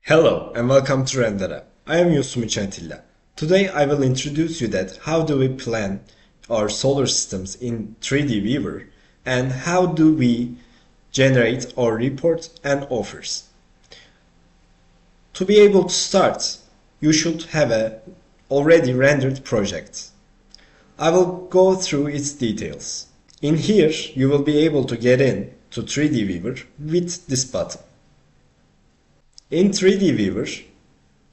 Hello and welcome to Render'a. I am Yusuf Çantilla. Today I will introduce you that how do we plan our solar systems in 3D Viewer and how do we generate our report and offers. To be able to start, you should have a already rendered project. I will go through its details. In here you will be able to get in to 3D Viewer with this button. In 3D Viewer,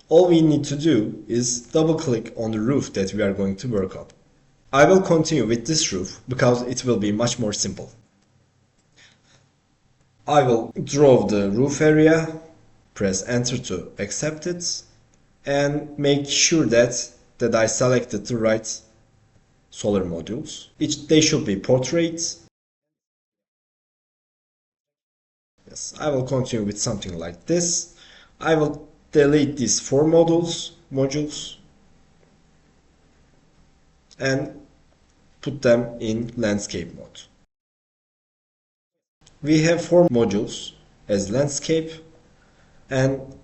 all we need to do is double click on the roof that we are going to work on. I will continue with this roof because it will be much more simple. I will draw the roof area, press enter to accept it, and make sure that I selected the right solar modules. They should be portrait. Yes, I will continue with something like this. I will delete these four modules and put them in landscape mode. We have four modules as landscape and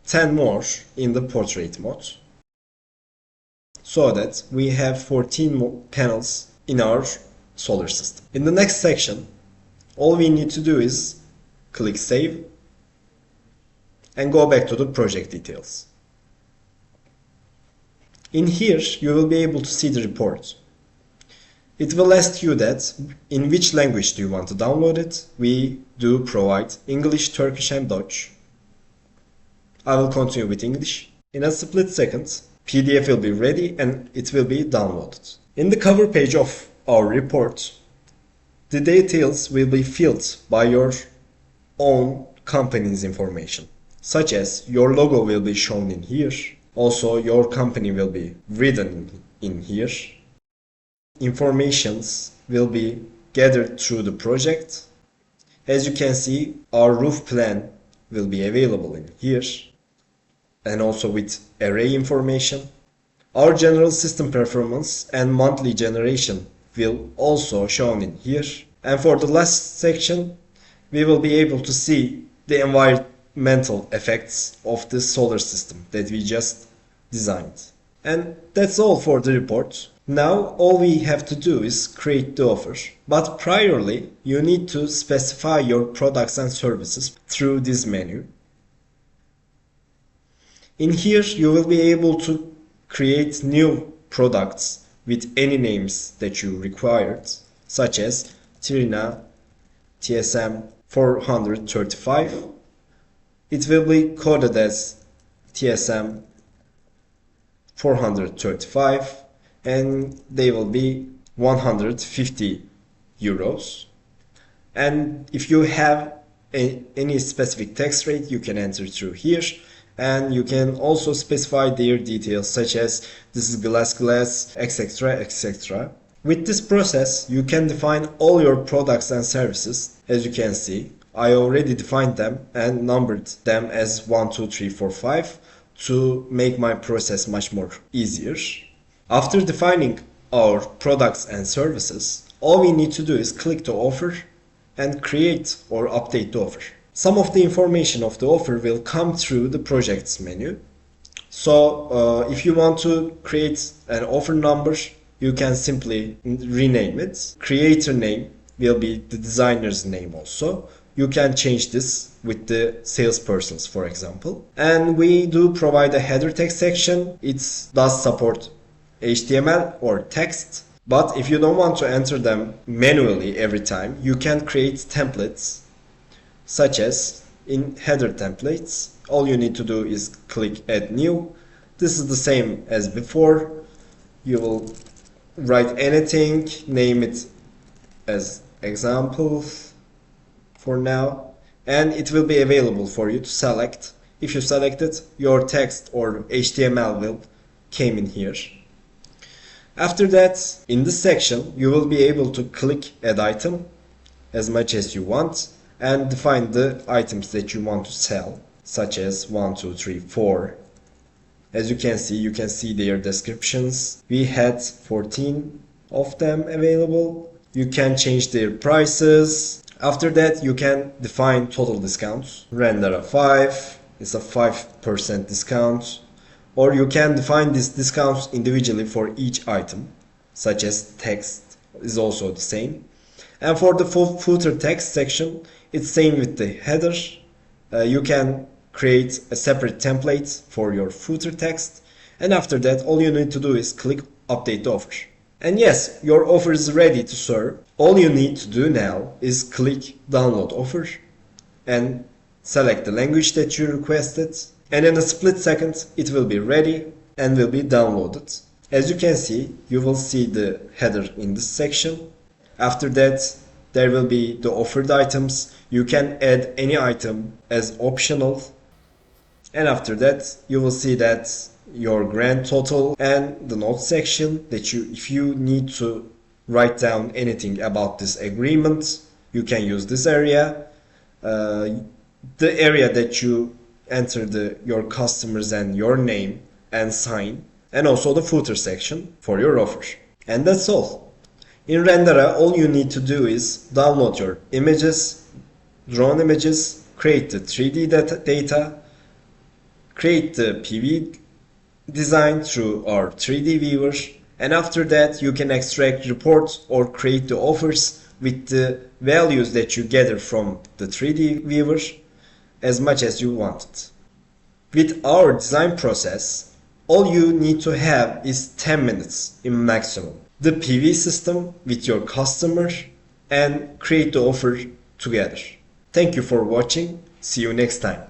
10 more in the portrait mode, so that we have 14 panels in our solar system. In the next section, all we need to do is click save and go back to the project details. In here you will be able to see the report. It will ask you that in which language do you want to download it. We do provide English, Turkish and Dutch. I will continue with English. In a split second, PDF will be ready and it will be downloaded. In the cover page of our report, the details will be filled by your own company's information, such as your logo will be shown in here. Also, your company will be written in here. Informations will be gathered through the project. As you can see, our roof plan will be available in here, and also with array information. Our general system performance and monthly generation will also shown in here. And for the last section, we will be able to see the environmental effects of the solar system that we just designed. And that's all for the report. Now all we have to do is create the offer. But priorly, you need to specify your products and services through this menu. In here you will be able to create new products with any names that you required, such as Trina TSM 435. It will be coded as TSM 435 and they will be 150 euros. And if you have any specific tax rate, you can enter through here, and you can also specify their details such as this is glass, etc, etc. With this process, you can define all your products and services. As you can see, I already defined them and numbered them as 1, 2, 3, 4, 5 to make my process much more easier. After defining our products and services, all we need to do is click the offer and create or update the offer. Some of the information of the offer will come through the projects menu. So if you want to create an offer number, you can simply rename it. Creator name will be the designer's name also. You can change this with the salesperson's, for example. And we do provide a header text section. It does support HTML or text. But if you don't want to enter them manually every time, you can create templates, such as in header templates. All you need to do is click add new. This is the same as before. You will write anything, name it as examples for now, and it will be available for you to select. If you select it, your text or HTML will come in here. After that, in this section, you will be able to click add item as much as you want and define the items that you want to sell, such as 1, 2, 3, 4. As you can see their descriptions. We had 14 of them available. You can change their prices. After that, you can define total discounts. Render a 5 is a 5% discount. Or you can define these discounts individually for each item, such as text is also the same. And for the footer text section, it's same with the header. You can create a separate template for your footer text. And after that, all you need to do is click update the offer. And yes, your offer is ready to serve. All you need to do now is click download offer and select the language that you requested. And in a split second, it will be ready and will be downloaded. As you can see, you will see the header in this section. After that, there will be the offered items. You can add any item as optional. And after that, you will see that your grand total and the notes section that if you need to write down anything about this agreement, you can use this area. The area that you enter your customers and your name and sign, and also the footer section for your offer. And that's all. In Rendera, all you need to do is download your images, drawn images, create the 3D data, create the PV design through our 3D viewer, and after that you can extract reports or create the offers with the values that you gather from the 3D viewer as much as you want it. With our design process, all you need to have is 10 minutes in maximum. The PV system with your customer and create the offer together. Thank you for watching. See you next time.